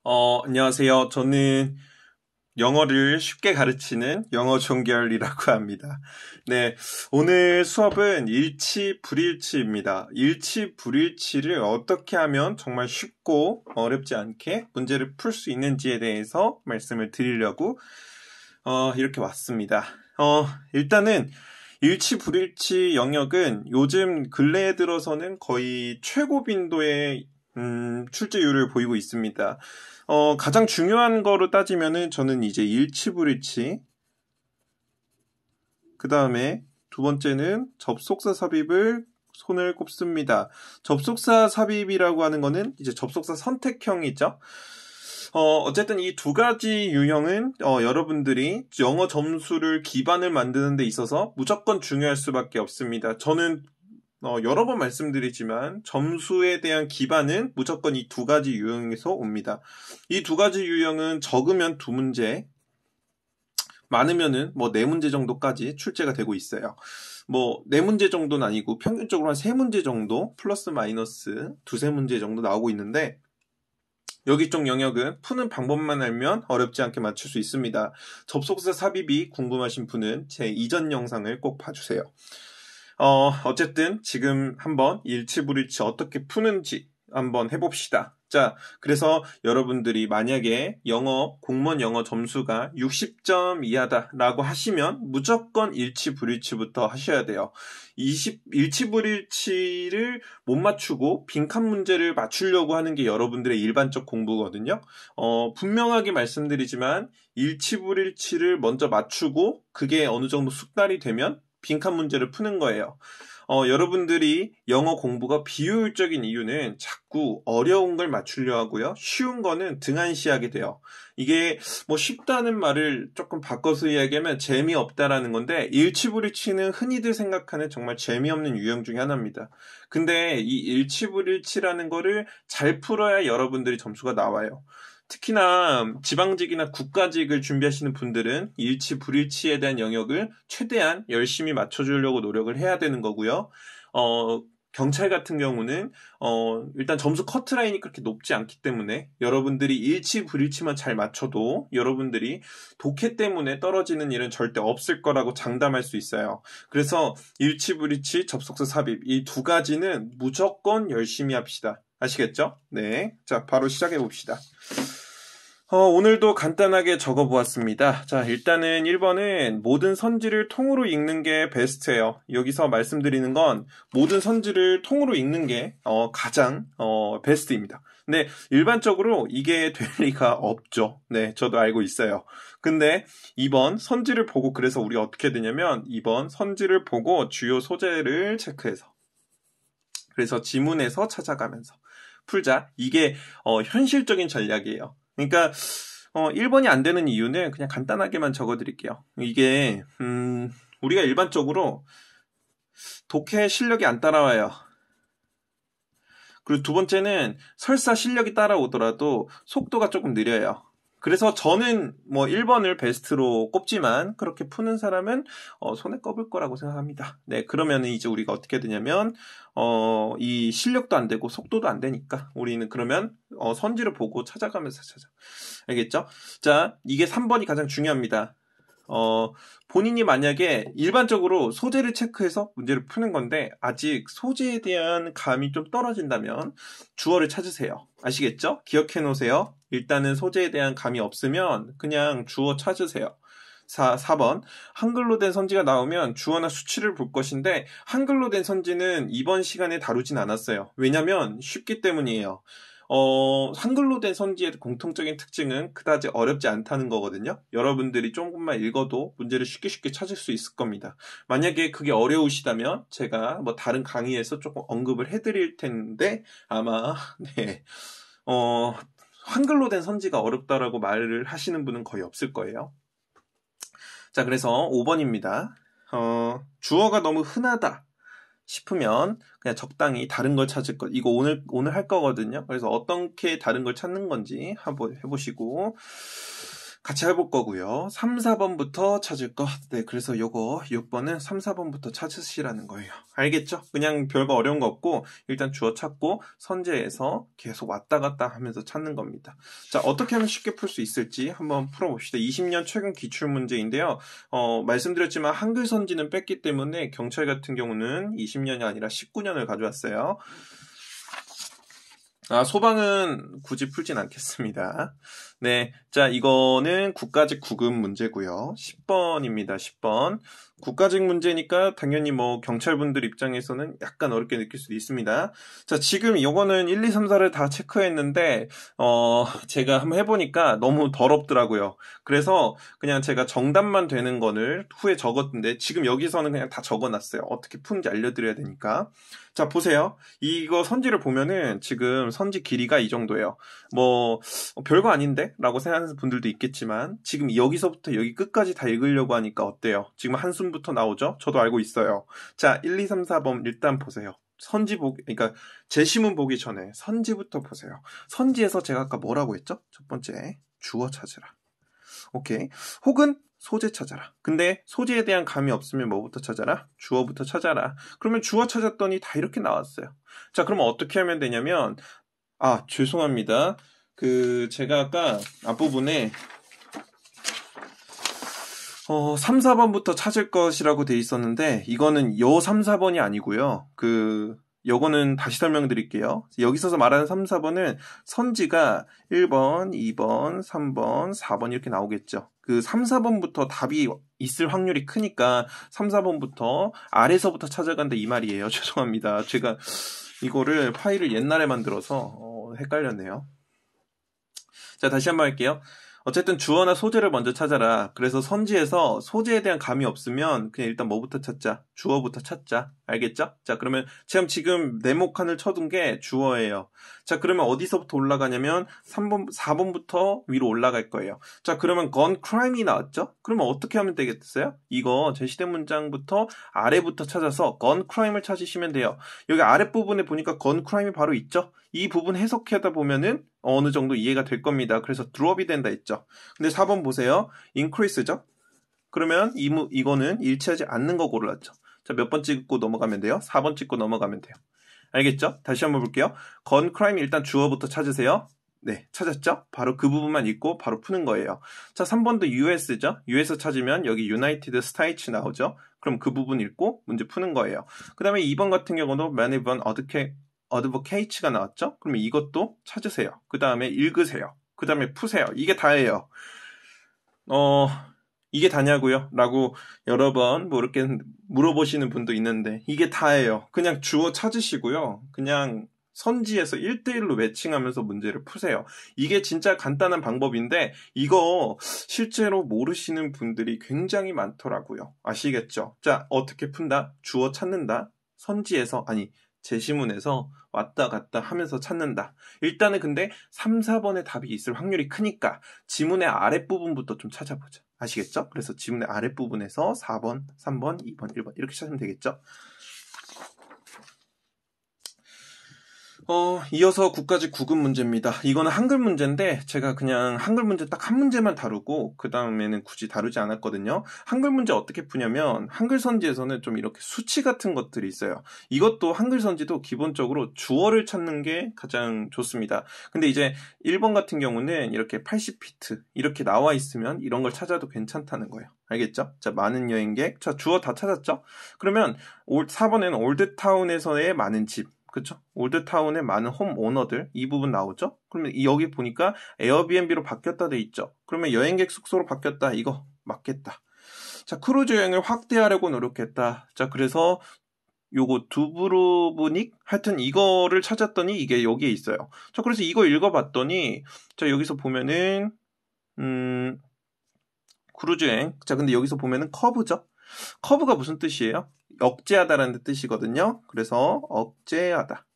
안녕하세요. 저는 영어를 쉽게 가르치는 영어 종결이라고 합니다. 네, 오늘 수업은 일치, 불일치입니다. 일치, 불일치를 어떻게 하면 정말 쉽고 어렵지 않게 문제를 풀 수 있는지에 대해서 말씀을 드리려고 이렇게 왔습니다. 일단은 일치, 불일치 영역은 요즘 근래에 들어서는 거의 최고 빈도의 출제율을 보이고 있습니다. 가장 중요한 거로 따지면은 저는 이제 일치불일치, 그 다음에 두 번째는 접속사 삽입을 손을 꼽습니다. 접속사 삽입이라고 하는 거는 이제 접속사 선택형이죠. 어쨌든 이 두 가지 유형은 여러분들이 영어 점수를 기반을 만드는 데 있어서 무조건 중요할 수밖에 없습니다. 저는 여러 번 말씀드리지만 점수에 대한 기반은 무조건 이 두 가지 유형에서 옵니다. 이 두 가지 유형은 적으면 두 문제, 많으면은 네 문제 정도까지 출제가 되고 있어요. 네 문제 정도는 아니고 평균적으로 한 세 문제 정도 플러스 마이너스 두세 문제 정도 나오고 있는데 여기 쪽 영역은 푸는 방법만 알면 어렵지 않게 맞출 수 있습니다. 접속사 삽입이 궁금하신 분은 제 이전 영상을 꼭 봐주세요. 어쨌든 지금 한번 일치불일치 어떻게 푸는지 한번 해봅시다. 자, 그래서 여러분들이 만약에 공무원 영어 점수가 60점 이하다라고 하시면 무조건 일치불일치부터 하셔야 돼요. 일치불일치를 못 맞추고 빈칸 문제를 맞추려고 하는 게 여러분들의 일반적 공부거든요. 분명하게 말씀드리지만 일치불일치를 먼저 맞추고 그게 어느 정도 숙달이 되면 빈칸 문제를 푸는 거예요. 여러분들이 영어 공부가 비효율적인 이유는 자꾸 어려운 걸 맞추려 하고요. 쉬운 거는 등한시하게 돼요. 이게 쉽다는 말을 조금 바꿔서 이야기하면 재미없다라는 건데 일치불일치는 흔히들 생각하는 정말 재미없는 유형 중에 하나입니다. 근데 이 일치불일치라는 거를 잘 풀어야 여러분들이 점수가 나와요. 특히나 지방직이나 국가직을 준비하시는 분들은 일치, 불일치에 대한 영역을 최대한 열심히 맞춰주려고 노력을 해야 되는 거고요. 경찰 같은 경우는 일단 점수 커트라인이 그렇게 높지 않기 때문에 여러분들이 일치, 불일치만 잘 맞춰도 여러분들이 독해 때문에 떨어지는 일은 절대 없을 거라고 장담할 수 있어요. 그래서 일치, 불일치, 접속사 삽입 이 두 가지는 무조건 열심히 합시다. 아시겠죠? 네. 자, 바로 시작해 봅시다. 오늘도 간단하게 적어보았습니다. 자, 일단은 1번은 모든 선지를 통으로 읽는 게 베스트예요. 여기서 말씀드리는 건 모든 선지를 통으로 읽는 게 가장 베스트입니다. 근데 일반적으로 이게 될 리가 없죠. 네, 저도 알고 있어요. 근데 2번 선지를 보고 그래서 우리가 어떻게 되냐면 2번 선지를 보고 주요 소재를 체크해서 그래서 지문에서 찾아가면서 풀자. 이게 현실적인 전략이에요. 그러니까 1번이 안 되는 이유는 그냥 간단하게만 적어드릴게요. 이게 우리가 일반적으로 독해 실력이 안 따라와요. 그리고 두 번째는 설사 실력이 따라오더라도 속도가 조금 느려요. 그래서 저는 1번을 베스트로 꼽지만 그렇게 푸는 사람은 손에 꼽을 거라고 생각합니다. 네, 그러면 이제 우리가 어떻게 되냐면 이 실력도 안 되고 속도도 안 되니까 우리는 그러면 선지를 보고 찾아가면서 찾아. 알겠죠? 자, 이게 3번이 가장 중요합니다. 본인이 만약에 일반적으로 소재를 체크해서 문제를 푸는 건데 아직 소재에 대한 감이 좀 떨어진다면 주어를 찾으세요. 아시겠죠? 기억해 놓으세요. 일단은 소재에 대한 감이 없으면 그냥 주어 찾으세요. 4번 한글로 된 선지가 나오면 주어나 수치를 볼 것인데 한글로 된 선지는 이번 시간에 다루진 않았어요. 왜냐면 쉽기 때문이에요. 한글로 된 선지의 공통적인 특징은 그다지 어렵지 않다는 거거든요. 여러분들이 조금만 읽어도 문제를 쉽게 찾을 수 있을 겁니다. 만약에 그게 어려우시다면 제가 다른 강의에서 조금 언급을 해드릴 텐데 아마 네, 한글로 된 선지가 어렵다라고 말을 하시는 분은 거의 없을 거예요. 자, 그래서 5번입니다. 주어가 너무 흔하다 싶으면 그냥 적당히 다른 걸 찾을 것. 이거 오늘 할 거거든요. 그래서 어떻게 다른 걸 찾는 건지 한번 해보시고 같이 해볼 거고요. 3, 4번부터 찾을 거. 네, 그래서 요거 6번은 3, 4번부터 찾으시라는 거예요. 알겠죠? 그냥 별거 어려운 거 없고 일단 주어 찾고 선제해서 계속 왔다 갔다 하면서 찾는 겁니다. 자, 어떻게 하면 쉽게 풀 수 있을지 한번 풀어봅시다. 20년 최근 기출문제인데요. 말씀드렸지만 한글 선지는 뺐기 때문에 경찰 같은 경우는 20년이 아니라 19년을 가져왔어요. 소방은 굳이 풀진 않겠습니다. 네. 자, 이거는 국가직 구급 문제고요. 10번입니다. 10번. 국가직 문제니까 당연히 뭐 경찰분들 입장에서는 약간 어렵게 느낄 수도 있습니다. 자, 지금 이거는 1, 2, 3, 4를 다 체크했는데, 제가 한번 해보니까 너무 더럽더라고요. 그래서 그냥 제가 정답만 되는 거를 후에 적었는데, 지금 여기서는 그냥 다 적어놨어요. 어떻게 푸는지 알려드려야 되니까. 자, 보세요. 이거 선지를 보면은 지금 선지 길이가 이 정도예요. 뭐, 별거 아닌데? 라고 생각하는 분들도 있겠지만, 지금 여기서부터 여기 끝까지 다 읽으려고 하니까 어때요? 지금 한숨부터 나오죠? 저도 알고 있어요. 자, 1, 2, 3, 4번 일단 보세요. 그러니까 제시문 보기 전에 선지부터 보세요. 선지에서 제가 아까 뭐라고 했죠? 첫 번째, 주어 찾으라. 오케이. 혹은 소재 찾아라. 근데 소재에 대한 감이 없으면 뭐부터 찾아라? 주어부터 찾아라. 그러면 주어 찾았더니 다 이렇게 나왔어요. 자, 그러면 어떻게 하면 되냐면, 죄송합니다. 제가 아까 앞부분에 3, 4번부터 찾을 것이라고 돼 있었는데, 이거는 3, 4번이 아니고요. 요거는 다시 설명드릴게요. 여기서 말하는 3, 4번은 선지가 1번, 2번, 3번, 4번 이렇게 나오겠죠. 3, 4번부터 답이 있을 확률이 크니까 3, 4번부터 아래서부터 찾아간다 이 말이에요. 죄송합니다. 제가 이거를 파일을 옛날에 만들어서 헷갈렸네요. 자, 다시 한번 할게요. 어쨌든 주어나 소재를 먼저 찾아라. 그래서 선지에서 소재에 대한 감이 없으면 그냥 일단 뭐부터 찾자? 주어부터 찾자. 알겠죠? 자, 그러면 지금 네모 칸을 쳐둔 게 주어예요. 자, 그러면 어디서부터 올라가냐면 4번부터 위로 올라갈 거예요. 자, 그러면 gone crime이 나왔죠? 그러면 어떻게 하면 되겠어요? 이거 제시된 문장부터 아래부터 찾아서 gone crime을 찾으시면 돼요. 여기 아랫부분에 보니까 gone crime이 바로 있죠? 이 부분 해석하다 보면은 어느 정도 이해가 될 겁니다. 그래서 drop이 된다 했죠. 근데 4번 보세요. increase죠? 그러면 이거는 일치하지 않는 거 골랐죠. 자, 몇 번 찍고 넘어가면 돼요? 4번 찍고 넘어가면 돼요. 알겠죠? 다시 한번 볼게요. gone crime 일단 주어부터 찾으세요. 네, 찾았죠? 바로 그 부분만 읽고 바로 푸는 거예요. 자, 3번도 US죠? US 찾으면 여기 United States 나오죠? 그럼 그 부분 읽고 문제 푸는 거예요. 그 다음에 2번 같은 경우도 many von advocate가 나왔죠? 그러면 이것도 찾으세요. 그 다음에 읽으세요. 그 다음에 푸세요. 이게 다예요. 이게 다냐고요? 라고 여러 번 이렇게 물어보시는 분도 있는데 이게 다예요. 그냥 주어 찾으시고요. 그냥 선지에서 1대1로 매칭하면서 문제를 푸세요. 이게 진짜 간단한 방법인데 이거 실제로 모르시는 분들이 굉장히 많더라고요. 아시겠죠? 자, 어떻게 푼다? 주어 찾는다. 선지에서 제시문에서 왔다 갔다 하면서 찾는다. 일단은 근데 3, 4번의 답이 있을 확률이 크니까 지문의 아랫부분부터 좀 찾아보자. 아시겠죠? 그래서 지문의 아랫부분에서 4번, 3번, 2번, 1번 이렇게 찾으면 되겠죠? 이어서 국가직 구급 문제입니다. 이거는 한글 문제인데 제가 그냥 한글 문제 딱 한 문제만 다루고 그 다음에는 굳이 다루지 않았거든요. 한글 문제 어떻게 푸냐면 한글 선지에서는 좀 이렇게 수치 같은 것들이 있어요. 이것도 한글 선지도 기본적으로 주어를 찾는 게 가장 좋습니다. 근데 이제 1번 같은 경우는 이렇게 80피트 이렇게 나와 있으면 이런 걸 찾아도 괜찮다는 거예요. 알겠죠? 자, 많은 여행객. 자, 주어 다 찾았죠? 그러면 4번에는 올드타운에서의 많은 집. 그쵸? 올드타운의 많은 홈 오너들 이 부분 나오죠? 그러면 여기 보니까 에어비앤비로 바뀌었다 돼 있죠? 그러면 여행객 숙소로 바뀌었다. 이거 맞겠다. 자, 크루즈 여행을 확대하려고 노력했다. 자, 그래서 요거 두브로브닉 하여튼 이거를 찾았더니 이게 여기에 있어요. 자, 그래서 이거 읽어봤더니 자, 여기서 보면은 크루즈 여행. 자, 근데 여기서 보면은 커브죠? 커브가 무슨 뜻이에요? 억제하다라는 뜻이거든요. 그래서 억제하다.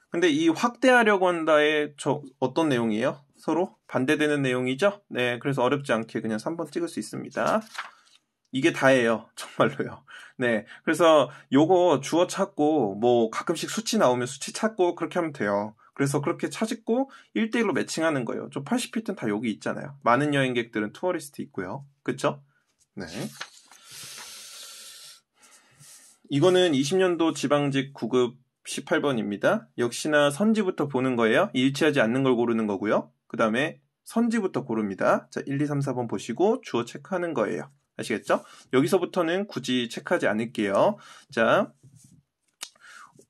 근데 이 확대하려고 한다의 어떤 내용이에요? 서로 반대되는 내용이죠? 네, 그래서 어렵지 않게 그냥 3번 찍을 수 있습니다. 이게 다예요. 정말로요. 네, 그래서 요거 주어 찾고 가끔씩 수치 나오면 수치 찾고 그렇게 하면 돼요. 그래서 그렇게 찾고 1대1로 매칭하는 거예요. 저 80필드는 다 여기 있잖아요. 많은 여행객들은 투어리스트 있고요. 그쵸? 네. 이거는 20년도 지방직 9급 18번입니다. 역시나 선지부터 보는 거예요. 일치하지 않는 걸 고르는 거고요. 그 다음에 선지부터 고릅니다. 자, 1, 2, 3, 4번 보시고 주어 체크하는 거예요. 아시겠죠? 여기서부터는 굳이 체크하지 않을게요. 자,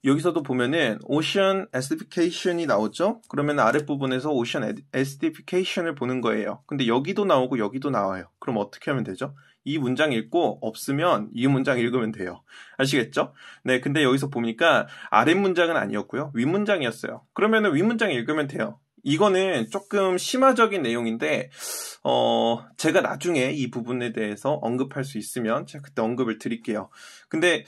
여기서도 보면은 오션 에스디피케이션이 나오죠? 그러면 아랫부분에서 오션 에스디피케이션을 보는 거예요. 근데 여기도 나오고 여기도 나와요. 그럼 어떻게 하면 되죠? 이 문장 읽고 없으면 이 문장 읽으면 돼요. 아시겠죠? 네, 근데 여기서 보니까 아랫 문장은 아니었고요. 윗 문장이었어요. 그러면은 윗 문장 읽으면 돼요. 이거는 조금 심화적인 내용인데 제가 나중에 이 부분에 대해서 언급할 수 있으면 제가 그때 언급을 드릴게요. 근데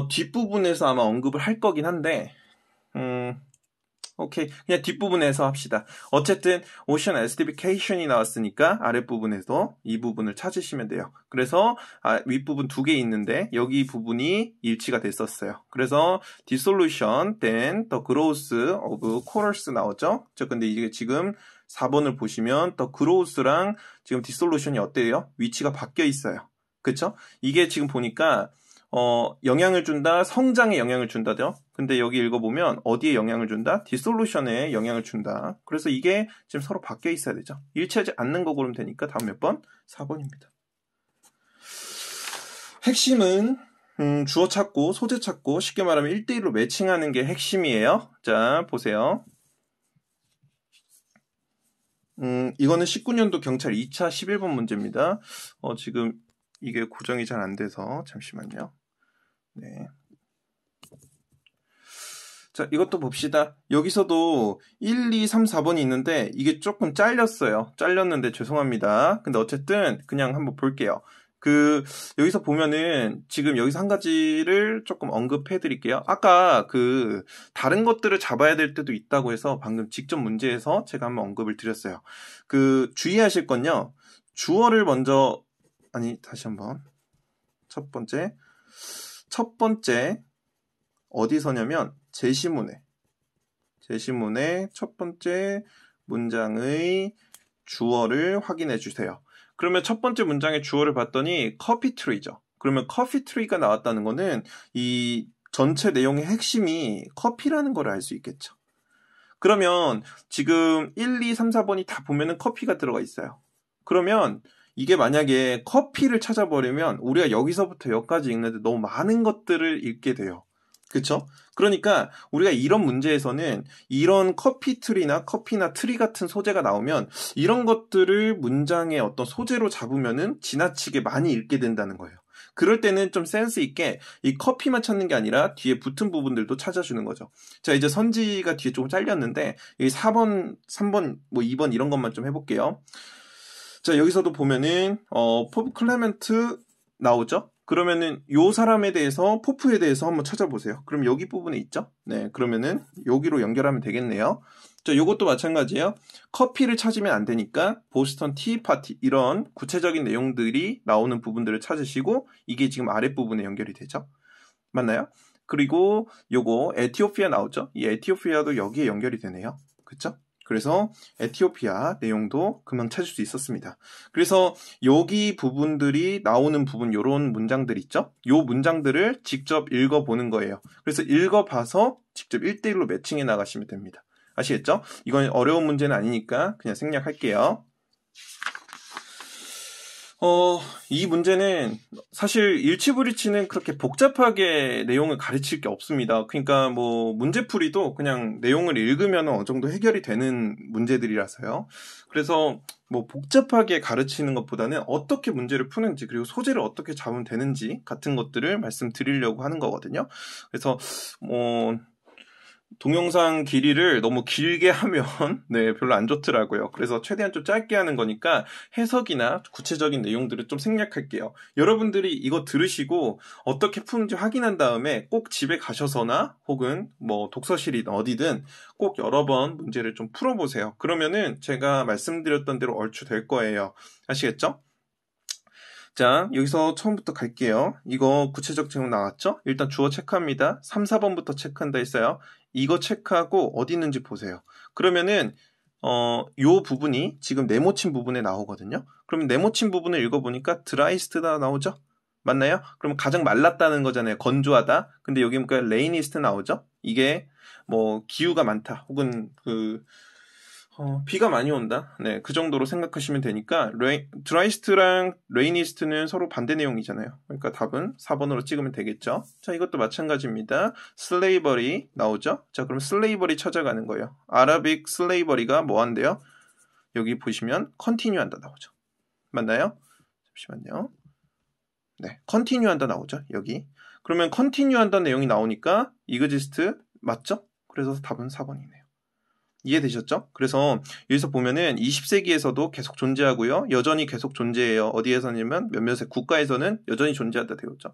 뒷부분에서 아마 언급을 할 거긴 한데 오케이. 그냥 뒷부분에서 합시다. 어쨌든 오션 에스디피케이션이 나왔으니까 아랫부분에서 이 부분을 찾으시면 돼요. 그래서 윗부분 2개 있는데 여기 부분이 일치가 됐었어요. 그래서 dissolution, then the growth of corals 나오죠? 근데 이게 지금 4번을 보시면 the growth랑 지금 dissolution이 어때요? 위치가 바뀌어 있어요. 그쵸? 이게 지금 보니까 영향을 준다, 성장에 영향을 준다죠. 근데 여기 읽어보면 어디에 영향을 준다? 디솔루션에 영향을 준다. 그래서 이게 지금 서로 바뀌어 있어야 되죠. 일치하지 않는 거 고르면 되니까 다음 몇 번? 4번입니다. 핵심은 주어 찾고 소재 찾고 쉽게 말하면 1대1로 매칭하는 게 핵심이에요. 자, 보세요. 이거는 19년도 경찰 2차 11번 문제입니다. 지금 이게 고정이 잘 안 돼서 잠시만요. 네. 자, 이것도 봅시다. 여기서도 1, 2, 3, 4번이 있는데 이게 조금 잘렸어요. 잘렸는데 죄송합니다. 근데 어쨌든 그냥 한번 볼게요. 여기서 보면은 지금 여기서 한 가지를 조금 언급해 드릴게요. 아까 다른 것들을 잡아야 될 때도 있다고 해서 방금 직접 문제에서 제가 한번 언급을 드렸어요. 주의하실 건요. 주어를 먼저, 다시 한번. 첫 번째 어디서냐면 제시문의 첫 번째 문장의 주어를 확인해 주세요. 그러면 첫 번째 문장의 주어를 봤더니 커피트리죠. 그러면 커피트리가 나왔다는 거는 이 전체 내용의 핵심이 커피라는 걸 알 수 있겠죠. 그러면 지금 1, 2, 3, 4번이 다 보면은 커피가 들어가 있어요. 그러면 이게 만약에 커피를 찾아버리면 우리가 여기서부터 여기까지 읽는데 너무 많은 것들을 읽게 돼요. 그쵸? 그러니까 우리가 이런 문제에서는 이런 커피나 트리 같은 소재가 나오면 이런 것들을 문장의 어떤 소재로 잡으면은 지나치게 많이 읽게 된다는 거예요. 그럴 때는 좀 센스 있게 이 커피만 찾는 게 아니라 뒤에 붙은 부분들도 찾아주는 거죠. 자, 이제 선지가 뒤에 조금 잘렸는데 여기 4번, 3번, 2번 이런 것만 좀 해볼게요. 자, 여기서도 보면은 포프 클레멘트 나오죠? 그러면은 요 사람에 대해서 포프에 대해서 한번 찾아보세요. 그럼 여기 부분에 있죠? 네, 그러면은 여기로 연결하면 되겠네요. 자, 요것도 마찬가지예요. 커피를 찾으면 안 되니까 보스턴 티 파티 이런 구체적인 내용들이 나오는 부분들을 찾으시고 이게 지금 아랫부분에 연결이 되죠. 맞나요? 그리고 요거 에티오피아 나오죠? 이 에티오피아도 여기에 연결이 되네요. 그쵸? 그래서 에티오피아 내용도 금방 찾을 수 있었습니다. 그래서 여기 부분들이 나오는 부분 요런 문장들 있죠? 요 문장들을 직접 읽어보는 거예요. 그래서 읽어봐서 직접 1대1로 매칭해 나가시면 됩니다. 아시겠죠? 이건 어려운 문제는 아니니까 그냥 생략할게요. 이 문제는 사실 일치불일치는 그렇게 복잡하게 내용을 가르칠 게 없습니다. 그러니까 문제풀이도 그냥 내용을 읽으면 어느 정도 해결이 되는 문제들이라서요. 그래서 복잡하게 가르치는 것보다는 어떻게 문제를 푸는지 그리고 소재를 어떻게 잡으면 되는지 같은 것들을 말씀드리려고 하는 거거든요. 그래서 동영상 길이를 너무 길게 하면 네, 별로 안 좋더라고요. 그래서 최대한 좀 짧게 하는 거니까 해석이나 구체적인 내용들을 좀 생략할게요. 여러분들이 이거 들으시고 어떻게 푸는지 확인한 다음에 꼭 집에 가셔서나 혹은 독서실이든 어디든 꼭 여러 번 문제를 좀 풀어보세요. 그러면은 제가 말씀드렸던 대로 얼추 될 거예요. 아시겠죠? 자, 여기서 처음부터 갈게요. 이거 구체적 질문 나왔죠? 일단 주어 체크합니다. 3, 4번부터 체크한다 했어요. 이거 체크하고 어디 있는지 보세요. 그러면은 요 부분이 지금 네모친 부분에 나오거든요. 그럼 네모친 부분을 읽어보니까 드라이스트다 나오죠? 맞나요? 그럼 가장 말랐다는 거잖아요. 건조하다. 근데 여기 보니까 레이니스트 나오죠? 이게 뭐 기후가 많다. 혹은 비가 많이 온다. 네, 그 정도로 생각하시면 되니까 드라이스트랑 레이니스트는 서로 반대 내용이잖아요. 그러니까 답은 4번으로 찍으면 되겠죠. 자, 이것도 마찬가지입니다. 슬레이버리 나오죠? 자, 그럼 슬레이버리 찾아가는 거예요. 아라빅 슬레이버리가 뭐 한대요? 여기 보시면 컨티뉴 한다 나오죠. 맞나요? 잠시만요. 네, 컨티뉴 한다 나오죠. 여기. 그러면 컨티뉴 한다는 내용이 나오니까 이그지스트 맞죠? 그래서 답은 4번이네요. 이해되셨죠? 그래서 여기서 보면은 20세기에서도 계속 존재하고요. 여전히 계속 존재해요. 어디에서냐면 몇몇의 국가에서는 여전히 존재한다 되었죠.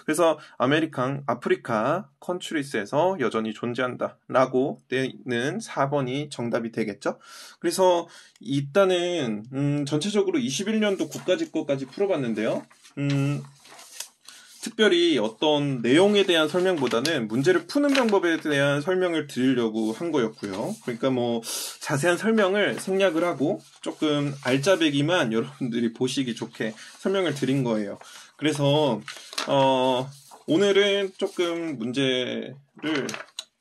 그래서 아프리카 컨트리스에서 여전히 존재한다 라고 되는 4번이 정답이 되겠죠. 그래서 일단은 전체적으로 21년도 국가직거까지 풀어봤는데요. 특별히 어떤 내용에 대한 설명보다는 문제를 푸는 방법에 대한 설명을 드리려고 한 거였고요. 그러니까 뭐 자세한 설명을 생략을 하고 조금 알짜배기만 여러분들이 보시기 좋게 설명을 드린 거예요. 그래서 오늘은 조금 문제를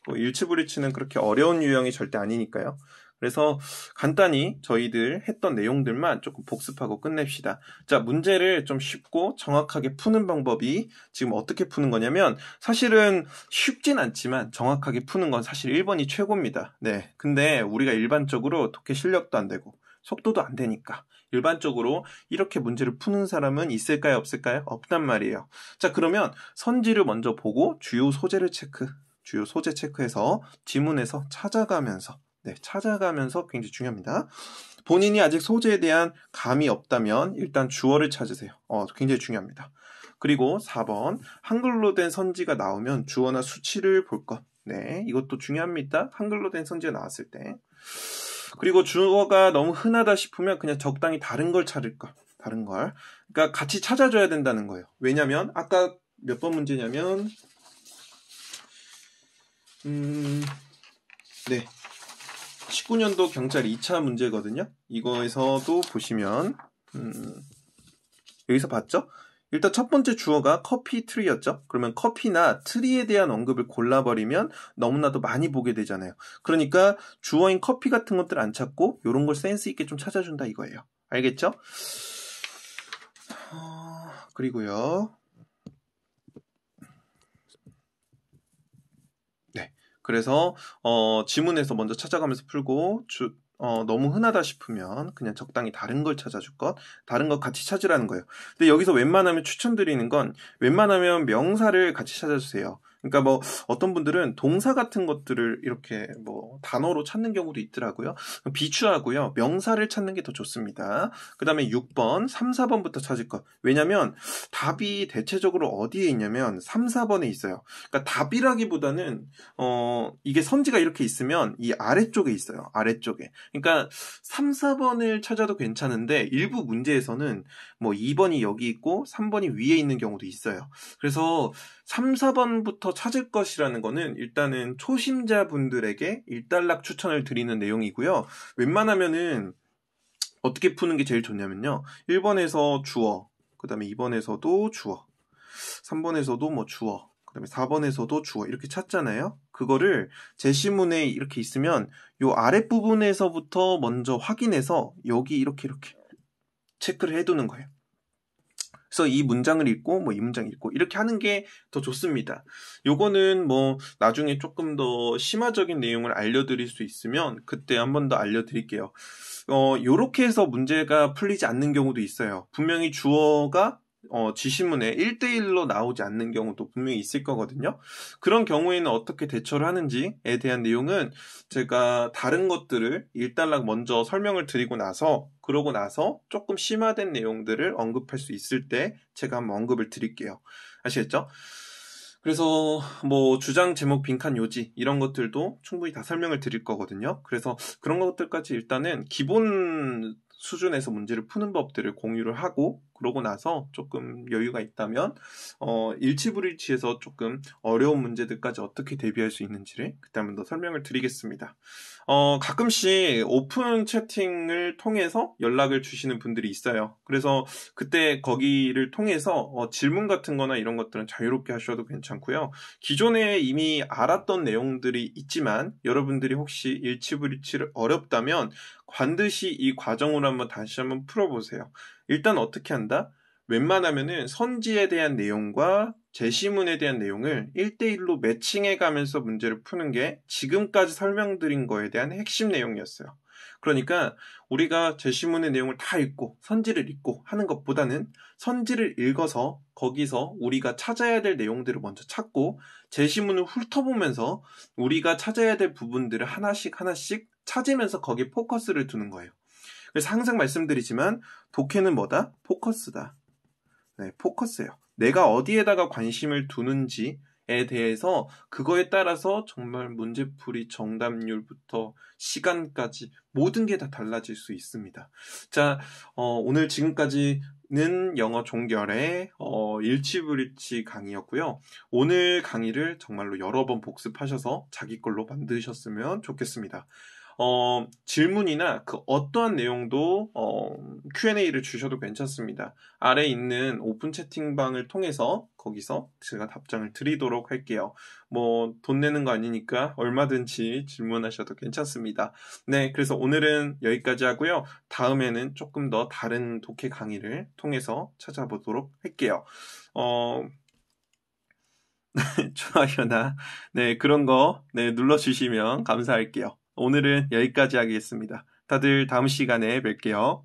일치불이치는 그렇게 어려운 유형이 절대 아니니까요. 그래서 간단히 저희들 했던 내용들만 조금 복습하고 끝냅시다. 자, 문제를 좀 쉽고 정확하게 푸는 방법이 지금 어떻게 푸는 거냐면 사실은 쉽진 않지만 정확하게 푸는 건 사실 1번이 최고입니다. 네. 근데 우리가 일반적으로 독해 실력도 안 되고 속도도 안 되니까 일반적으로 이렇게 문제를 푸는 사람은 있을까요? 없을까요? 없단 말이에요. 자, 그러면 선지를 먼저 보고 주요 소재 체크해서 지문에서 찾아가면서 굉장히 중요합니다. 본인이 아직 소재에 대한 감이 없다면 일단 주어를 찾으세요. 굉장히 중요합니다. 그리고 4번 한글로 된 선지가 나오면 주어나 수치를 볼 것. 네, 이것도 중요합니다. 한글로 된 선지가 나왔을 때. 그리고 주어가 너무 흔하다 싶으면 그냥 적당히 다른 걸 찾을 것. 다른 걸. 그러니까 같이 찾아줘야 된다는 거예요. 왜냐면 아까 몇 번 문제냐면 네. 19년도 경찰 2차 문제거든요. 이거에서도 보시면 여기서 봤죠? 일단 첫 번째 주어가 커피 트리였죠. 그러면 커피나 트리에 대한 언급을 골라버리면 너무나도 많이 보게 되잖아요. 그러니까 주어인 커피 같은 것들 안 찾고 이런 걸 센스 있게 좀 찾아준다 이거예요. 알겠죠? 그리고요. 네. 그래서 지문에서 먼저 찾아가면서 풀고 너무 흔하다 싶으면 그냥 적당히 다른 걸 찾아줄 것, 다른 거 같이 찾으라는 거예요. 근데 여기서 웬만하면 추천드리는 건 웬만하면 명사를 같이 찾아주세요. 그러니까 뭐 어떤 분들은 동사 같은 것들을 이렇게 뭐 단어로 찾는 경우도 있더라고요. 비추하고요. 명사를 찾는 게 더 좋습니다. 그 다음에 6번, 3, 4번부터 찾을 것. 왜냐면 답이 대체적으로 어디에 있냐면 3, 4번에 있어요. 그러니까 답이라기보다는 이게 선지가 이렇게 있으면 이 아래쪽에 있어요. 아래쪽에. 그러니까 3, 4번을 찾아도 괜찮은데 일부 문제에서는 뭐 2번이 여기 있고 3번이 위에 있는 경우도 있어요. 그래서 3, 4번부터 찾을 것이라는 거는 일단은 초심자분들에게 일단락 추천을 드리는 내용이고요. 웬만하면은 어떻게 푸는 게 제일 좋냐면요. 1번에서 주어, 그 다음에 2번에서도 주어, 3번에서도 뭐 주어, 그 다음에 4번에서도 주어 이렇게 찾잖아요. 그거를 제시문에 이렇게 있으면 요 아랫부분에서부터 먼저 확인해서 여기 이렇게 체크를 해두는 거예요. 그래서 이 문장을 읽고 뭐 이 문장 읽고 이렇게 하는 게 더 좋습니다. 요거는 뭐 나중에 조금 더 심화적인 내용을 알려드릴 수 있으면 그때 한 번 더 알려드릴게요. 요렇게 해서 문제가 풀리지 않는 경우도 있어요. 분명히 주어가 지시문에 1대1로 나오지 않는 경우도 분명히 있을 거거든요. 그런 경우에는 어떻게 대처를 하는지에 대한 내용은 제가 다른 것들을 일단락 먼저 설명을 드리고 나서 그러고 나서 조금 심화된 내용들을 언급할 수 있을 때 제가 한번 언급을 드릴게요. 아시겠죠? 그래서 뭐 주장, 제목, 빈칸, 요지 이런 것들도 충분히 다 설명을 드릴 거거든요. 그래서 그런 것들까지 일단은 기본 수준에서 문제를 푸는 법들을 공유를 하고 그러고 나서 조금 여유가 있다면 일치불일치에서 조금 어려운 문제들까지 어떻게 대비할 수 있는지를 그때 한번 더 설명을 드리겠습니다. 가끔씩 오픈 채팅을 통해서 연락을 주시는 분들이 있어요. 그래서 그때 거기를 통해서 질문 같은 거나 이런 것들은 자유롭게 하셔도 괜찮고요. 기존에 이미 알았던 내용들이 있지만 여러분들이 혹시 일치불일치를 어렵다면 반드시 이 과정으로 한번 다시 한번 풀어보세요. 일단 어떻게 한다? 웬만하면은 선지에 대한 내용과 제시문에 대한 내용을 1대1로 매칭해 가면서 문제를 푸는 게 지금까지 설명드린 거에 대한 핵심 내용이었어요. 그러니까 우리가 제시문의 내용을 다 읽고 선지를 읽고 하는 것보다는 선지를 읽어서 거기서 우리가 찾아야 될 내용들을 먼저 찾고 제시문을 훑어보면서 우리가 찾아야 될 부분들을 하나씩 찾으면서 거기에 포커스를 두는 거예요. 그래서 항상 말씀드리지만 독해는 뭐다? 포커스다. 네, 포커스예요. 내가 어디에다가 관심을 두는지에 대해서 그거에 따라서 정말 문제풀이 정답률부터 시간까지 모든 게 다 달라질 수 있습니다. 자, 오늘 지금까지는 영어 종결의 일치불일치 강의였고요. 오늘 강의를 정말로 여러 번 복습하셔서 자기 걸로 만드셨으면 좋겠습니다. 질문이나 그 어떠한 내용도 Q&A를 주셔도 괜찮습니다. 아래 있는 오픈 채팅방을 통해서 거기서 제가 답장을 드리도록 할게요. 뭐 돈 내는 거 아니니까 얼마든지 질문하셔도 괜찮습니다. 네, 그래서 오늘은 여기까지 하고요. 다음에는 조금 더 다른 독해 강의를 통해서 찾아보도록 할게요. 좋아요나 그런 거 눌러주시면 감사할게요. 오늘은 여기까지 하겠습니다. 다들 다음 시간에 뵐게요.